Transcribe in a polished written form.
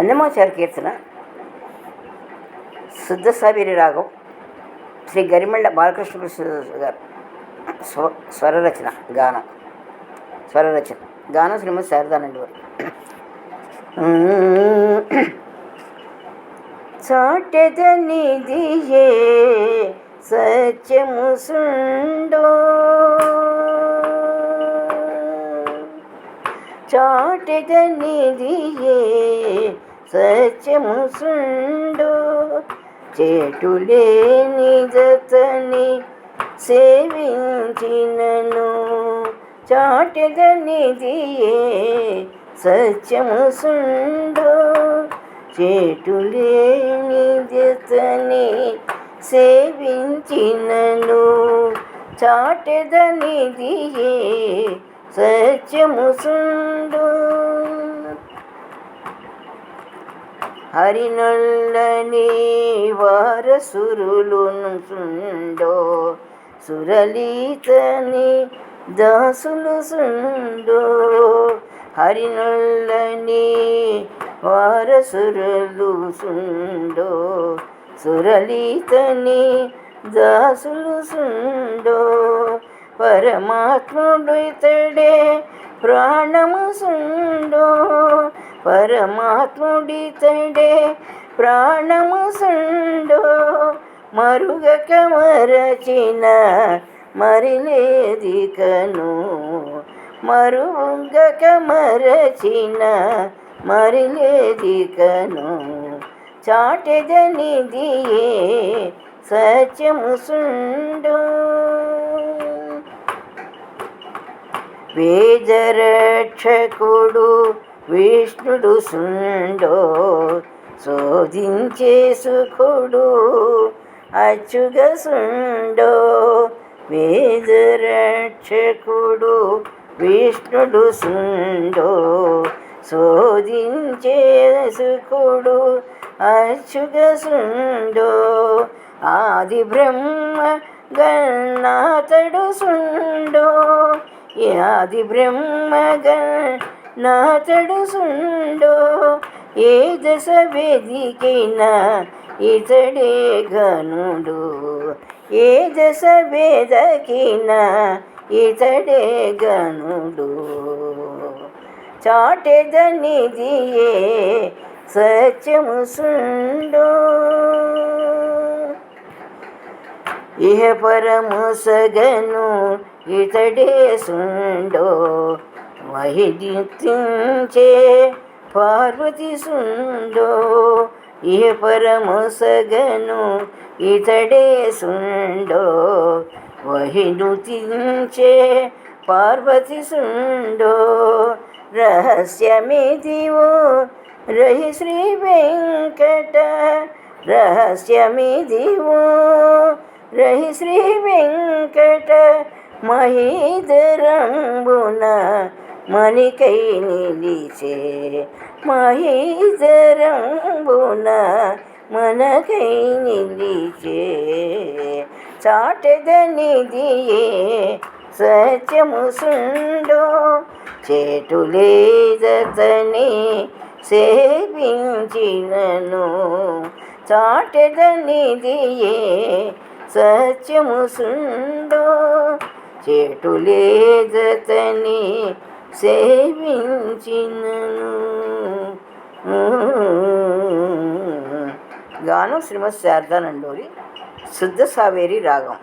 అన్నమాచార్య కీర్తన, శుద్ధ సావేరి రాగం, శ్రీ గరిమెళ్ళ బాలకృష్ణ గారు స్వరరచన, గానం శ్రీమతి శారదానండి వారు. చాటెదనిదియే సత్యము సుండో, చాటెదనిదియే సత్యము సుండో, చేటులేని జతని సేవించినను, చాటెదనిదియే సత్యము సుండో, చేటులేని జతని సేవించినను, చాటెదనిదియే సత్యము సుండో. హరినొల్లని వారసురులును సుండో, సురలీతని దాసులు సుండో, హరినొల్లని వారసురులు సుండో, సురలీతని దాసులు సుండో, పరమాత్ముడు ఇతడే ప్రాణము సుండో, పరమాత్ముడితడే ప్రాణము సుండో, మరుగక మరచిన మరిలేదికను, మరుగక మరచిన మరిలేదికను, చాటెదనిదియే సత్యము సుండో. వేదరక్షకుడు విష్ణుడు సుండో, శోధించే సుఖుడు అచ్యుగ సుండో, వేదరక్షకుడు విష్ణుడు సుండో, శోధించే సుఖుడు అచ్యుగ సుండో, ఆది బ్రహ్మ గణనాథుడు సుండో, ఆది బ్రహ్మ గణనాథుడు సుండో, ఏ దశ వేదికైనా ఇతడే గనుడు, ఏ దశ వేదకినా ఇతడే గనుడు, చాటెదనిదియే సత్యము సుండో. ఇహ పరము సగను ఇతడే సుండో, వహిదించే పార్వతి సుండో, ఇహ పరము సగను ఇతడే సుండో, వహినుతించే పార్వతి సుండో, రహస్యమిదివో రహి శ్రీ వెంకట, రహస్యమిదివో రహి శ్రీ వెంకట, మహీధరంబున మణికై నిలిచే, మహీధరంబున మనకై నిలిచే, చాటెదనిదియే సత్యము సుండో, చేటులేదతని సేవించినను, చాటెదనిదియే సత్యము సుండో, చేటులేదతని సేవించినను. గానం శ్రీమతి శారదానందోరి, శుద్ధ సావేరి రాగం.